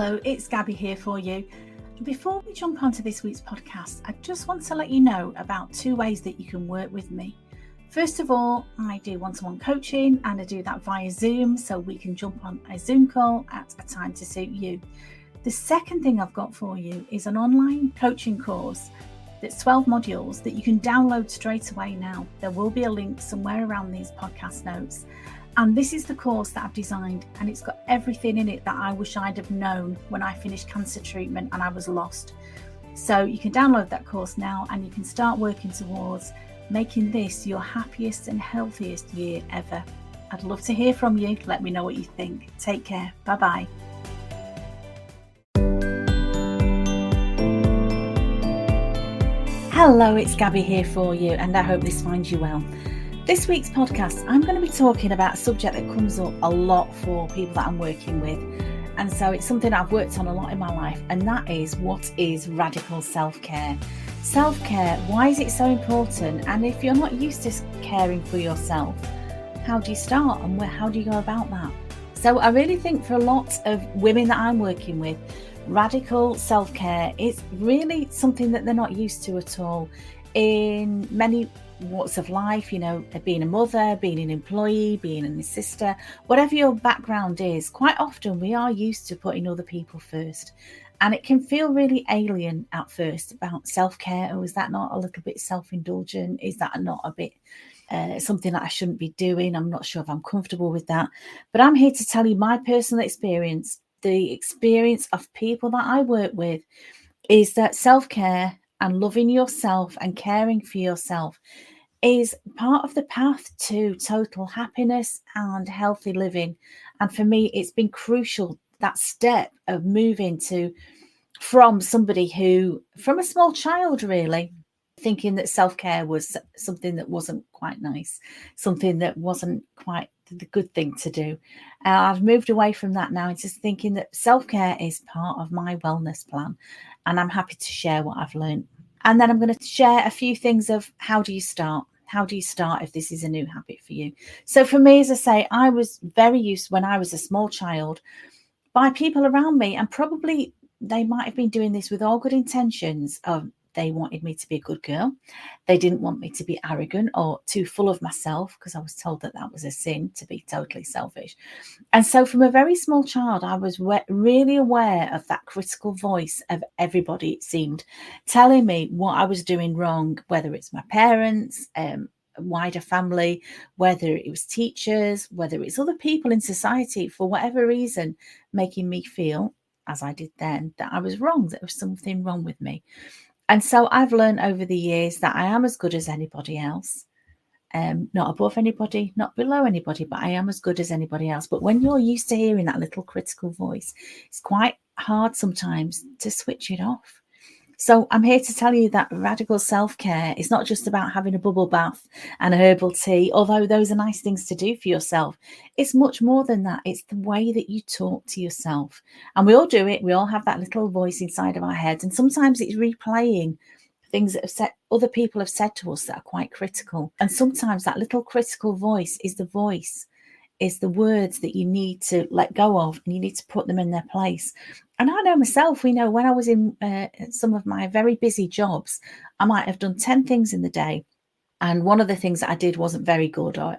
Hello, it's Gabby here for you. Before we jump onto this week's podcast, I just want to let you know about 2 ways that you can work with me. First of all, I do one-to-one coaching and I do that via Zoom, so we can jump on a Zoom call at a time to suit you. The second thing I've got for you is an online coaching course that's 12 modules that you can download straight away now. There will be a link somewhere around these podcast notes. And this is the course that I've designed, and it's got everything in it that I wish I'd have known when I finished cancer treatment and I was lost. So you can download that course now and you can start working towards making this your happiest and healthiest year ever. I'd love to hear from you. Let me know what you think. Take care. Bye-bye. Hello, it's Gabby here for you, and I hope this finds you well. This week's podcast, I'm going to be talking about a subject that comes up a lot for people that I'm working with. And so it's something I've worked on a lot in my life, and that is, what is radical self-care? Self-care, why is it so important? And if you're not used to caring for yourself, how do you start and how do you go about that? So I really think for a lot of women that I'm working with, radical self-care is really something that they're not used to at all. In many walks of life, being a mother, being an employee, being a sister, whatever your background is, quite often we are used to putting other people first. And it can feel really alien at first about self-care. Oh, is that not a little bit self-indulgent? Is that not a bit something that I shouldn't be doing? I'm not sure if I'm comfortable with that. But I'm here to tell you my personal experience, the experience of people that I work with, is that self-care and loving yourself and caring for yourself is part of the path to total happiness and healthy living. And for me, it's been crucial, that step of moving from somebody who, from a small child really, thinking that self-care was something that wasn't quite nice, something that wasn't quite the good thing to do. I've moved away from that now into thinking that self-care is part of my wellness plan, and I'm happy to share what I've learned. And then I'm going to share a few things of how do you start? How do you start if this is a new habit for you? So for me, as I say, I was very used when I was a small child by people around me, and probably they might have been doing this with all good intentions. They wanted me to be a good girl. They didn't want me to be arrogant or too full of myself, because I was told that was a sin, to be totally selfish. And so from a very small child, I was really aware of that critical voice of everybody, it seemed, telling me what I was doing wrong, whether it's my parents, wider family, whether it was teachers, whether it's other people in society, for whatever reason, making me feel, as I did then, that I was wrong, that there was something wrong with me. And so I've learned over the years that I am as good as anybody else, not above anybody, not below anybody, but I am as good as anybody else. But when you're used to hearing that little critical voice, it's quite hard sometimes to switch it off. So I'm here to tell you that radical self-care is not just about having a bubble bath and a herbal tea, although those are nice things to do for yourself. It's much more than that. It's the way that you talk to yourself. And we all do it. We all have that little voice inside of our heads. And sometimes it's replaying things that other people have said to us that are quite critical. And sometimes that little critical voice is the words that you need to let go of, and you need to put them in their place. And I know myself, when I was in some of my very busy jobs, I might have done 10 things in the day. And one of the things that I did wasn't very good, or,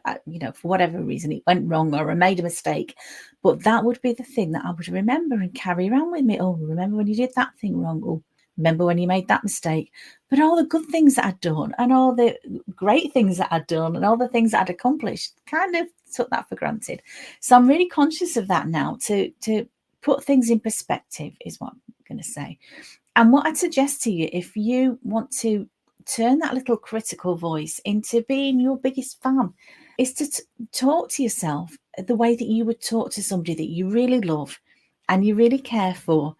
for whatever reason, it went wrong or I made a mistake. But that would be the thing that I would remember and carry around with me. Oh, remember when you did that thing wrong? Oh, remember when you made that mistake? But all the good things that I'd done, and all the great things that I'd done, and all the things that I'd accomplished, kind of took that for granted. So I'm really conscious of that now, to put things in perspective is what I'm going to say. And what I'd suggest to you, if you want to turn that little critical voice into being your biggest fan, is to talk to yourself the way that you would talk to somebody that you really love and you really care for.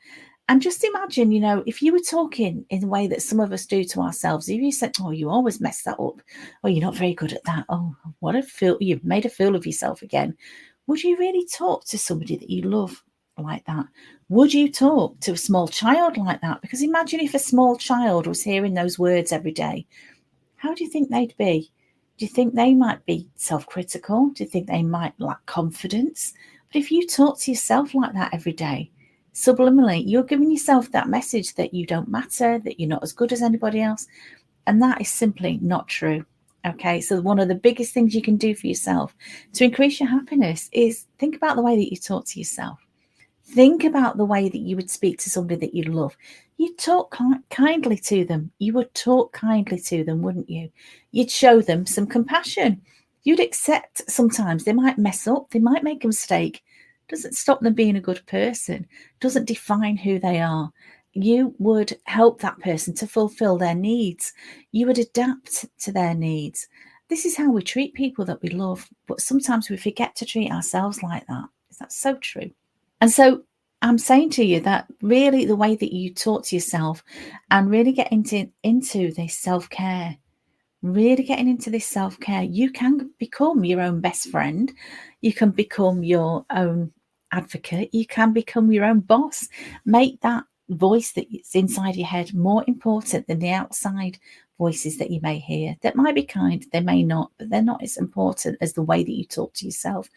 And just imagine, if you were talking in the way that some of us do to ourselves, if you said, oh, you always mess that up, or you're not very good at that, oh, what a fool, you've made a fool of yourself again. Would you really talk to somebody that you love like that? Would you talk to a small child like that? Because imagine if a small child was hearing those words every day, how do you think they'd be? Do you think they might be self-critical? Do you think they might lack confidence? But if you talk to yourself like that every day, Subliminally, you're giving yourself that message that you don't matter, that you're not as good as anybody else. And that is simply not true. Okay, so one of the biggest things you can do for yourself to increase your happiness is think about the way that you talk to yourself. Think about the way that you would speak to somebody that you love. You'd talk kindly to them. You would talk kindly to them, wouldn't you? You'd show them some compassion. You'd accept sometimes they might mess up, they might make a mistake. Doesn't stop them being a good person, doesn't define who they are. You would help that person to fulfill their needs. You would adapt to their needs. This is how we treat people that we love, but sometimes we forget to treat ourselves like that. That's so true. And so I'm saying to you that really the way that you talk to yourself and really get into this self-care, really getting into this self-care, you can become your own best friend. You can become your own advocate. You can become your own boss. Make that voice that's inside your head more important than the outside voices that you may hear. That might be kind, they may not, but they're not as important as the way that you talk to yourself.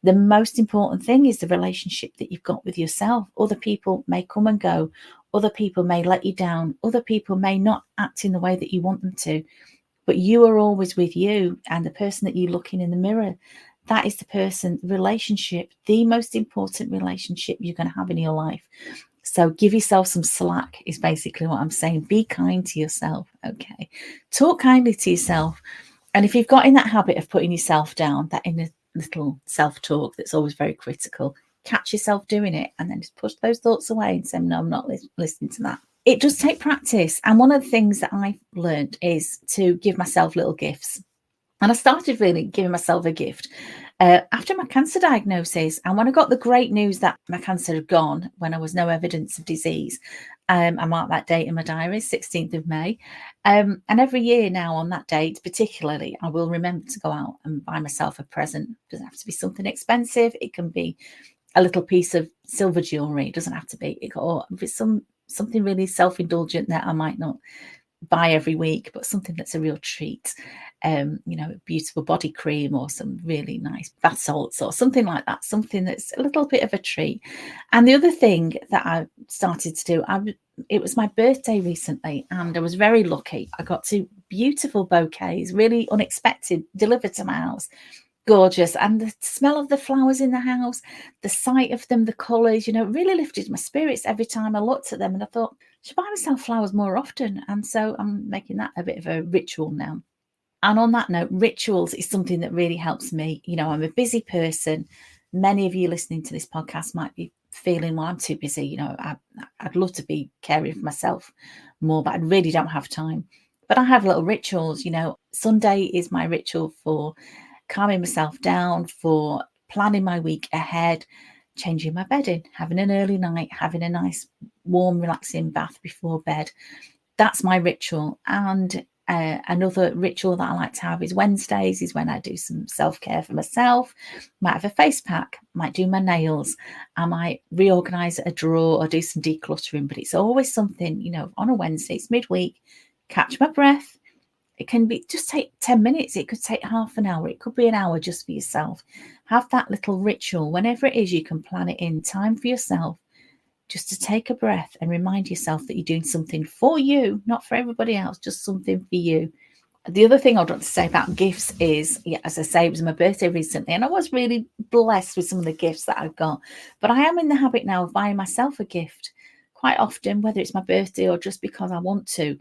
The most important thing is the relationship that you've got with yourself. Other people may come and go. Other people may let you down. Other people may not act in the way that you want them to. But you are always with you, and the person that you look in the mirror, that is the person, relationship, the most important relationship you're going to have in your life. So give yourself some slack is basically what I'm saying. Be kind to yourself, okay? Talk kindly to yourself. And if you've got in that habit of putting yourself down, that inner little self-talk that's always very critical, catch yourself doing it and then just push those thoughts away and say, no, I'm not listening to that. It does take practice. And one of the things that I've learned is to give myself little gifts. And I started really giving myself a gift after my cancer diagnosis. And when I got the great news that my cancer had gone, when there was no evidence of disease, I marked that date in my diary, 16th of May. And every year now on that date, particularly, I will remember to go out and buy myself a present. It doesn't have to be something expensive. It can be a little piece of silver jewelry. It doesn't have to be. Or if it's something really self-indulgent that I might not buy every week, but something that's a real treat. A beautiful body cream or some really nice bath salts or something like that, something that's a little bit of a treat. And the other thing that I started to do, it was my birthday recently, and I was very lucky. I got 2 beautiful bouquets, really unexpected, delivered to my house. Gorgeous. And the smell of the flowers in the house, the sight of them, the colours, really lifted my spirits every time I looked at them. And I thought, I should buy myself flowers more often. And so I'm making that a bit of a ritual now. And on that note, rituals is something that really helps me. I'm a busy person. Many of you listening to this podcast might be feeling, well, I'm too busy. I'd love to be caring for myself more, but I really don't have time. But I have little rituals. Sunday is my ritual for calming myself down, for planning my week ahead, changing my bedding, having an early night, having a nice, warm, relaxing bath before bed. That's my ritual. And another ritual that I like to have is Wednesdays, is when I do some self-care for myself. Might have a face pack, might do my nails, I might reorganize a drawer or do some decluttering. But it's always something, on a Wednesday, it's midweek, catch my breath. It can be just take 10 minutes. It could take half an hour. It could be an hour just for yourself. Have that little ritual. Whenever it is, you can plan it in. Time for yourself, just to take a breath and remind yourself that you're doing something for you, not for everybody else, just something for you. The other thing I'd want to say about gifts is, as I say, it was my birthday recently, and I was really blessed with some of the gifts that I've got. But I am in the habit now of buying myself a gift quite often, whether it's my birthday or just because I want to.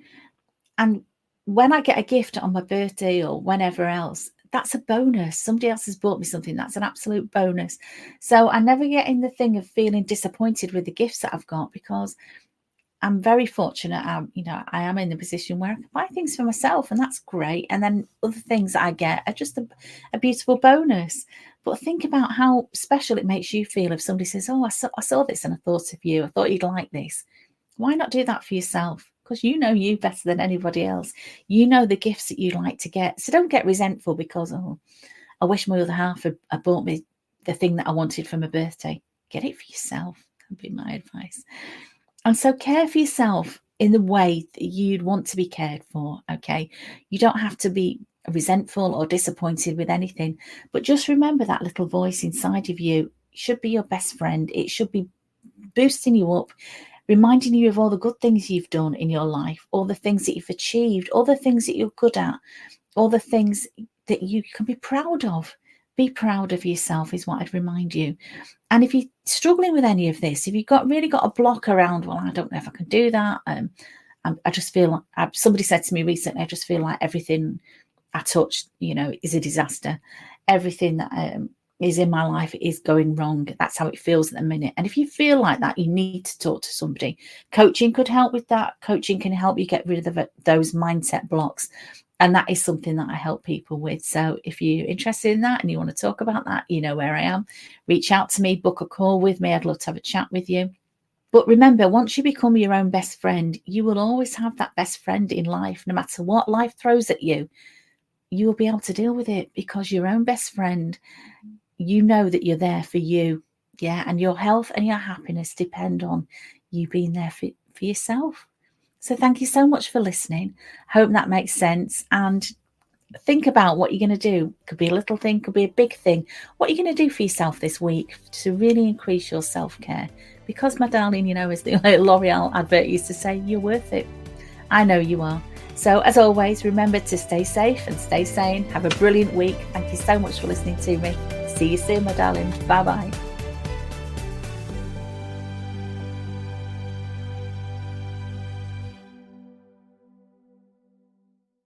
And when I get a gift on my birthday or whenever else, that's a bonus. Somebody else has bought me something. That's an absolute bonus. So I never get in the thing of feeling disappointed with the gifts that I've got, because I'm very fortunate. I am in the position where I can buy things for myself, and that's great. And then other things that I get are just a beautiful bonus. But think about how special it makes you feel if somebody says, oh, I saw this and I thought of you. I thought you'd like this. Why not do that for yourself? Because you know you better than anybody else. You know the gifts that you like to get. So don't get resentful because, I wish my other half had bought me the thing that I wanted for my birthday. Get it for yourself. That'd be my advice. And so care for yourself in the way that you'd want to be cared for, okay? You don't have to be resentful or disappointed with anything, but just remember that little voice inside of you should be your best friend. It should be boosting you up, reminding you of all the good things you've done in your life, all the things that you've achieved, all the things that you're good at, all the things that you can be proud of. Be proud of yourself is what I'd remind you. And if you're struggling with any of this, if you've really got a block around, well, I don't know if I can do that. I just feel like, somebody said to me recently, I just feel like everything I touch, is a disaster. Everything that is in my life is going wrong. That's how it feels at the minute. And if you feel like that, you need to talk to somebody. Coaching could help with that. Coaching can help you get rid of those mindset blocks. And that is something that I help people with. So if you're interested in that and you want to talk about that, you know where I am. Reach out to me, book a call with me. I'd love to have a chat with you. But remember, once you become your own best friend, you will always have that best friend in life. No matter what life throws at you, you will be able to deal with it, because your own best friend, you know that you're there for you. Yeah. And your health and your happiness depend on you being there for yourself. So thank you so much for listening. Hope that makes sense. And think about what you're going to do. Could be a little thing, could be a big thing. What are you going to do for yourself this week to really increase your self-care? Because, my darling, as the L'Oreal advert used to say, you're worth it. I know you are. So as always, remember to stay safe and stay sane. Have a brilliant week. Thank you so much for listening to me. See you soon, my darling. Bye-bye.